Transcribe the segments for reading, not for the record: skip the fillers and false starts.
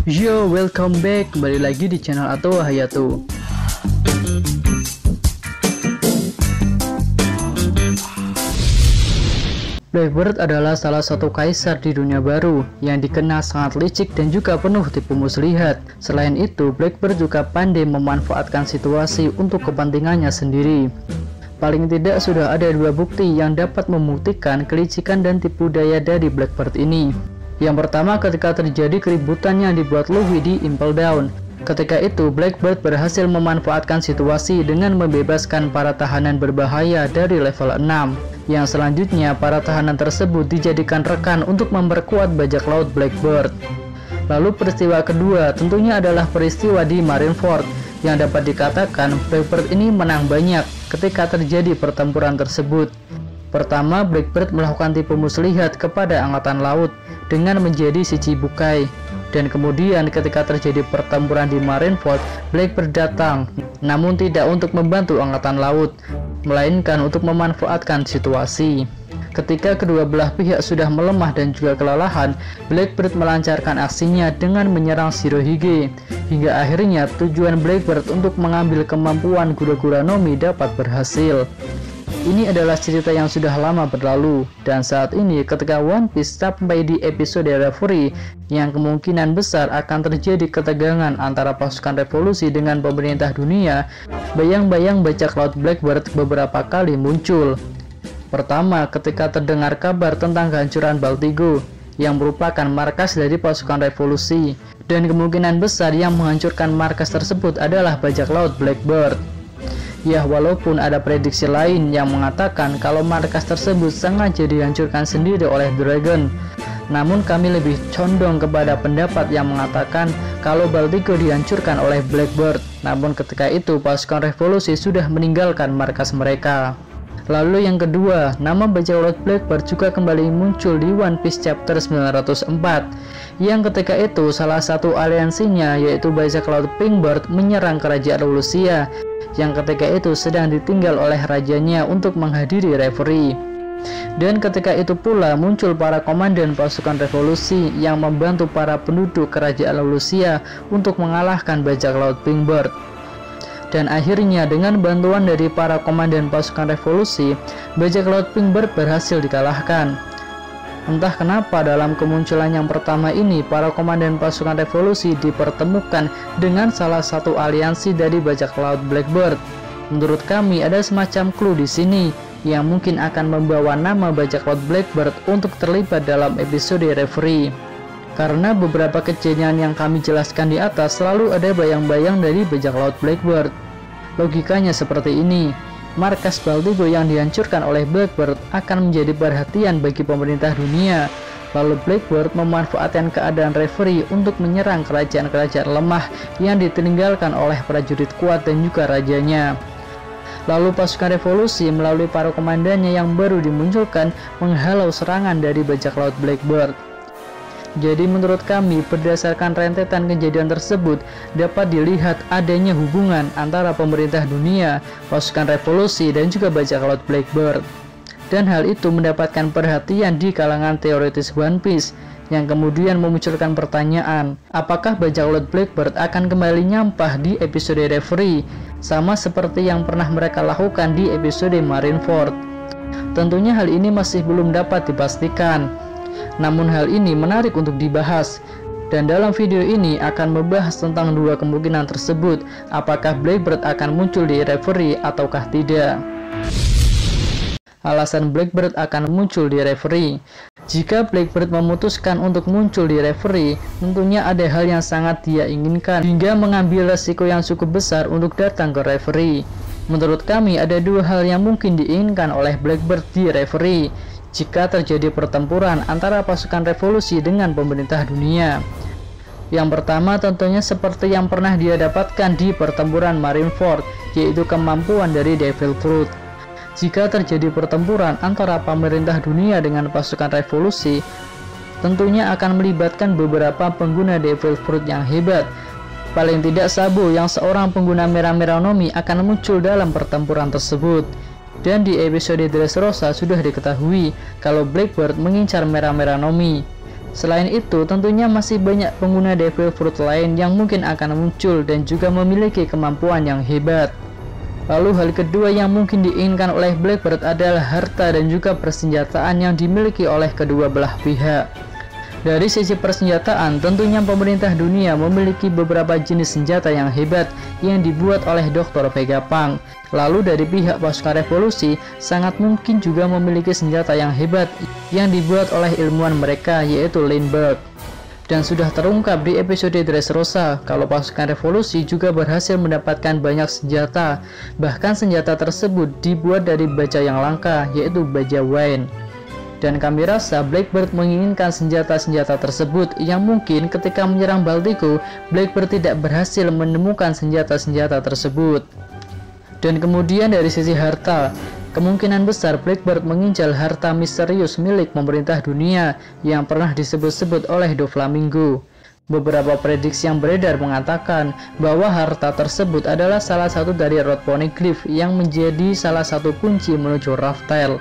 Yo, welcome back, kembali lagi di channel Atau Hayato. Blackbird adalah salah satu kaisar di dunia baru yang dikenal sangat licik dan juga penuh tipu muslihat. Selain itu, Blackbird juga pandai memanfaatkan situasi untuk kepentingannya sendiri. Paling tidak sudah ada dua bukti yang dapat membuktikan kelicikan dan tipu daya dari Blackbird ini. Yang pertama, ketika terjadi keributan yang dibuat Louis di Impel Down. Ketika itu, Blackbird berhasil memanfaatkan situasi dengan membebaskan para tahanan berbahaya dari level 6. Yang selanjutnya, para tahanan tersebut dijadikan rekan untuk memperkuat bajak laut Blackbird. Lalu peristiwa kedua tentunya adalah peristiwa di Marineford, yang dapat dikatakan Blackbird ini menang banyak ketika terjadi pertempuran tersebut. Pertama, Blackbird melakukan tipu muslihat kepada angkatan laut dengan menjadi si Cibukai. Dan kemudian ketika terjadi pertempuran di Marineford, Blackbird datang, namun tidak untuk membantu angkatan laut, melainkan untuk memanfaatkan situasi. Ketika kedua belah pihak sudah melemah dan juga kelelahan, Blackbird melancarkan aksinya dengan menyerang Shirohige. Hingga akhirnya tujuan Blackbird untuk mengambil kemampuan Gura-Gura Nomi dapat berhasil. Ini adalah cerita yang sudah lama berlalu, dan saat ini ketika One Piece sampai di episode Reverie, yang kemungkinan besar akan terjadi ketegangan antara pasukan revolusi dengan pemerintah dunia, bayang-bayang bajak laut Blackbird beberapa kali muncul. Pertama, ketika terdengar kabar tentang kehancuran Baltigo, yang merupakan markas dari pasukan revolusi, dan kemungkinan besar yang menghancurkan markas tersebut adalah bajak laut Blackbird. Ya, walaupun ada prediksi lain yang mengatakan kalau markas tersebut sengaja dihancurkan sendiri oleh Dragon, namun kami lebih condong kepada pendapat yang mengatakan kalau Baltigo dihancurkan oleh Blackbird, namun ketika itu pasukan revolusi sudah meninggalkan markas mereka. Lalu yang kedua, nama bajak laut Blackbird juga kembali muncul di One Piece chapter 904, yang ketika itu salah satu aliansinya yaitu bajak laut Pinkbird menyerang kerajaan Lucia, yang ketika itu sedang ditinggal oleh rajanya untuk menghadiri Reverie. Dan ketika itu pula muncul para komandan pasukan revolusi yang membantu para penduduk kerajaan Lucia untuk mengalahkan bajak laut Pinkbird. Dan akhirnya dengan bantuan dari para komandan pasukan revolusi, bajak laut Pinkbird berhasil dikalahkan. Entah kenapa dalam kemunculan yang pertama ini, para komandan pasukan revolusi dipertemukan dengan salah satu aliansi dari bajak laut Blackbird. Menurut kami ada semacam clue di sini yang mungkin akan membawa nama bajak laut Blackbird untuk terlibat dalam episode Reverie. Karena beberapa kejadian yang kami jelaskan di atas selalu ada bayang-bayang dari bajak laut Blackbird. Logikanya seperti ini. Markas Baltigo yang dihancurkan oleh Blackbird akan menjadi perhatian bagi pemerintah dunia. Lalu Blackbird memanfaatkan keadaan Reverie untuk menyerang kerajaan-kerajaan lemah yang ditinggalkan oleh prajurit kuat dan juga rajanya. Lalu pasukan revolusi melalui para komandannya yang baru dimunculkan menghalau serangan dari bajak laut Blackbird. Jadi menurut kami, berdasarkan rentetan kejadian tersebut, dapat dilihat adanya hubungan antara pemerintah dunia, pasukan revolusi, dan juga bajak laut Blackbird. Dan hal itu mendapatkan perhatian di kalangan teoritis One Piece, yang kemudian memunculkan pertanyaan, apakah bajak laut Blackbird akan kembali nyampah di episode Reverie, sama seperti yang pernah mereka lakukan di episode Marineford? Tentunya hal ini masih belum dapat dipastikan. Namun hal ini menarik untuk dibahas, dan dalam video ini akan membahas tentang dua kemungkinan tersebut, apakah Blackbird akan muncul di Reverie ataukah tidak. Alasan Blackbird akan muncul di Reverie. Jika Blackbird memutuskan untuk muncul di Reverie, tentunya ada hal yang sangat dia inginkan hingga mengambil resiko yang cukup besar untuk datang ke Reverie. Menurut kami ada dua hal yang mungkin diinginkan oleh Blackbird di Reverie jika terjadi pertempuran antara pasukan revolusi dengan pemerintah dunia. Yang pertama tentunya seperti yang pernah dia dapatkan di pertempuran Marineford, yaitu kemampuan dari Devil Fruit. Jika terjadi pertempuran antara pemerintah dunia dengan pasukan revolusi, tentunya akan melibatkan beberapa pengguna Devil Fruit yang hebat. Paling tidak Sabo yang seorang pengguna merah-merah Nomi akan muncul dalam pertempuran tersebut. Dan di episode Dressrosa sudah diketahui kalau Blackbird mengincar merah-merah Nomi. Selain itu, tentunya masih banyak pengguna Devil Fruit lain yang mungkin akan muncul dan juga memiliki kemampuan yang hebat. Lalu hal kedua yang mungkin diinginkan oleh Blackbird adalah harta dan juga persenjataan yang dimiliki oleh kedua belah pihak. Dari sisi persenjataan, tentunya pemerintah dunia memiliki beberapa jenis senjata yang hebat yang dibuat oleh Dr. Vegapunk. Lalu dari pihak pasukan revolusi, sangat mungkin juga memiliki senjata yang hebat yang dibuat oleh ilmuwan mereka, yaitu Lindbergh. Dan sudah terungkap di episode Dressrosa kalau pasukan revolusi juga berhasil mendapatkan banyak senjata. Bahkan senjata tersebut dibuat dari baja yang langka, yaitu baja Wayne. Dan kami rasa Blackbird menginginkan senjata-senjata tersebut yang mungkin ketika menyerang Baltico, Blackbird tidak berhasil menemukan senjata-senjata tersebut. Dan kemudian dari sisi harta, kemungkinan besar Blackbird mengincar harta misterius milik pemerintah dunia yang pernah disebut-sebut oleh Doflamingo. Beberapa prediksi yang beredar mengatakan bahwa harta tersebut adalah salah satu dari Road Poneglyph yang menjadi salah satu kunci menuju Raftel.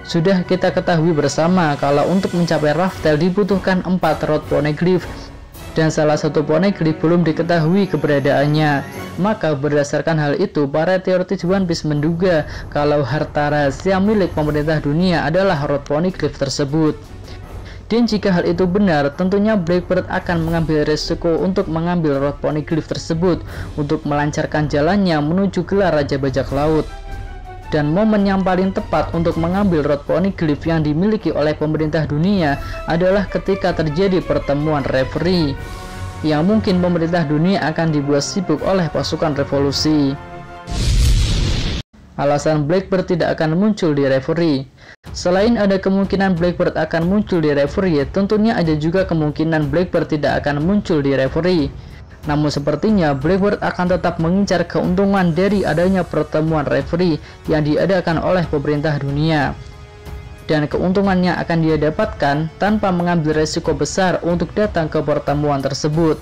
Sudah kita ketahui bersama kalau untuk mencapai Raftel dibutuhkan 4 Road Poneglyph dan salah satu Poneglyph belum diketahui keberadaannya. Maka berdasarkan hal itu, para teoritis One Piece menduga kalau harta rahasia milik pemerintah dunia adalah Road Poneglyph tersebut. Dan jika hal itu benar, tentunya Blackbird akan mengambil resiko untuk mengambil Road Poneglyph tersebut untuk melancarkan jalannya menuju gelar Raja Bajak Laut. Dan momen yang paling tepat untuk mengambil Road Poneglyph yang dimiliki oleh pemerintah dunia adalah ketika terjadi pertemuan referee, yang mungkin pemerintah dunia akan dibuat sibuk oleh pasukan revolusi. Alasan Blackbird tidak akan muncul di referee. Selain ada kemungkinan Blackbird akan muncul di referee, tentunya ada juga kemungkinan Blackbird tidak akan muncul di referee. Namun sepertinya Blackbird akan tetap mengincar keuntungan dari adanya pertemuan referee yang diadakan oleh pemerintah dunia. Dan keuntungannya akan dia dapatkan tanpa mengambil resiko besar untuk datang ke pertemuan tersebut.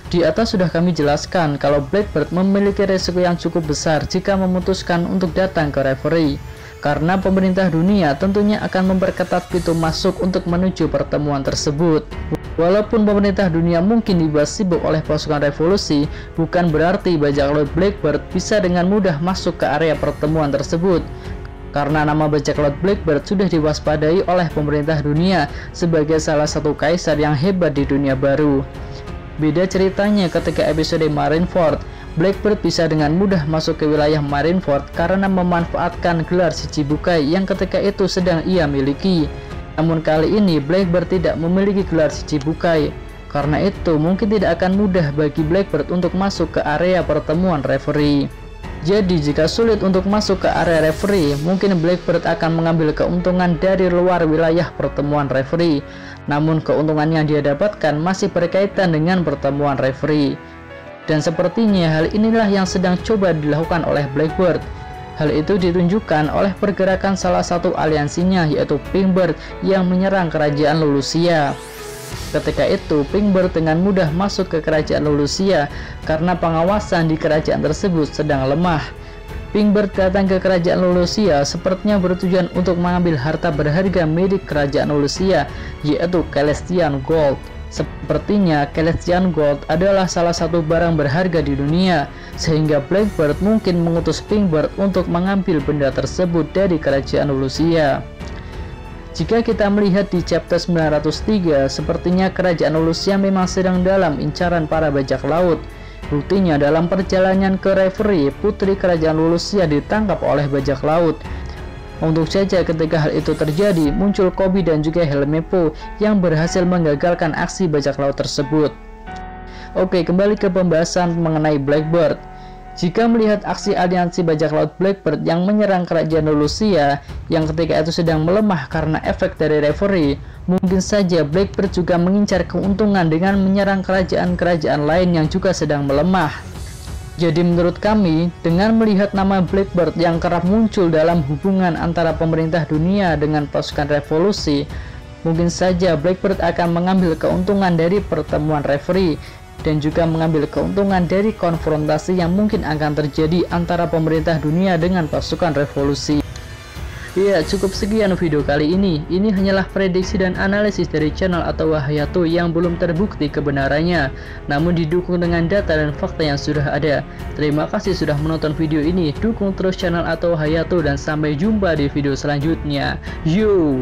Di atas sudah kami jelaskan kalau Blackbird memiliki resiko yang cukup besar jika memutuskan untuk datang ke referee. Karena pemerintah dunia tentunya akan memperketat pintu masuk untuk menuju pertemuan tersebut. Walaupun pemerintah dunia mungkin dibuat sibuk oleh pasukan revolusi, bukan berarti bajak laut Blackbird bisa dengan mudah masuk ke area pertemuan tersebut. Karena nama bajak laut Blackbird sudah diwaspadai oleh pemerintah dunia sebagai salah satu kaisar yang hebat di dunia baru. Beda ceritanya ketika episode Marineford, Blackbird bisa dengan mudah masuk ke wilayah Marineford karena memanfaatkan gelar Shichibukai yang ketika itu sedang ia miliki. Namun kali ini Blackbird tidak memiliki gelar Shichibukai. Karena itu mungkin tidak akan mudah bagi Blackbird untuk masuk ke area pertemuan referee. Jadi jika sulit untuk masuk ke area referee, mungkin Blackbird akan mengambil keuntungan dari luar wilayah pertemuan referee. Namun keuntungan yang dia dapatkan masih berkaitan dengan pertemuan referee. Dan sepertinya hal inilah yang sedang coba dilakukan oleh Blackbird. Hal itu ditunjukkan oleh pergerakan salah satu aliansinya, yaitu Pinkbird yang menyerang kerajaan Lulusia. Ketika itu, Pinkbird dengan mudah masuk ke kerajaan Lulusia karena pengawasan di kerajaan tersebut sedang lemah. Pinkbird datang ke kerajaan Lulusia sepertinya bertujuan untuk mengambil harta berharga milik kerajaan Lulusia, yaitu Celestian Gold. Sepertinya Celestian Gold adalah salah satu barang berharga di dunia, sehingga Blackbird mungkin mengutus Pinkbird untuk mengambil benda tersebut dari kerajaan Lulusia. Jika kita melihat di chapter 903, sepertinya kerajaan Lulusia memang sedang dalam incaran para bajak laut. Buktinya dalam perjalanan ke referee, putri kerajaan Lulusia ditangkap oleh bajak laut. Untuk saja ketika hal itu terjadi, muncul Koby dan juga Helmeppo yang berhasil menggagalkan aksi bajak laut tersebut. Oke, kembali ke pembahasan mengenai Blackbird. Jika melihat aksi aliansi bajak laut Blackbird yang menyerang kerajaan Lulusia yang ketika itu sedang melemah karena efek dari referee, mungkin saja Blackbird juga mengincar keuntungan dengan menyerang kerajaan-kerajaan lain yang juga sedang melemah. Jadi menurut kami, dengan melihat nama Blackbird yang kerap muncul dalam hubungan antara pemerintah dunia dengan pasukan revolusi, mungkin saja Blackbird akan mengambil keuntungan dari pertemuan referee dan juga mengambil keuntungan dari konfrontasi yang mungkin akan terjadi antara pemerintah dunia dengan pasukan revolusi. Ya, cukup sekian video kali ini. Ini hanyalah prediksi dan analisis dari channel atau Hayato yang belum terbukti kebenarannya, namun didukung dengan data dan fakta yang sudah ada. Terima kasih sudah menonton video ini. Dukung terus channel atau Hayato dan sampai jumpa di video selanjutnya. Yo!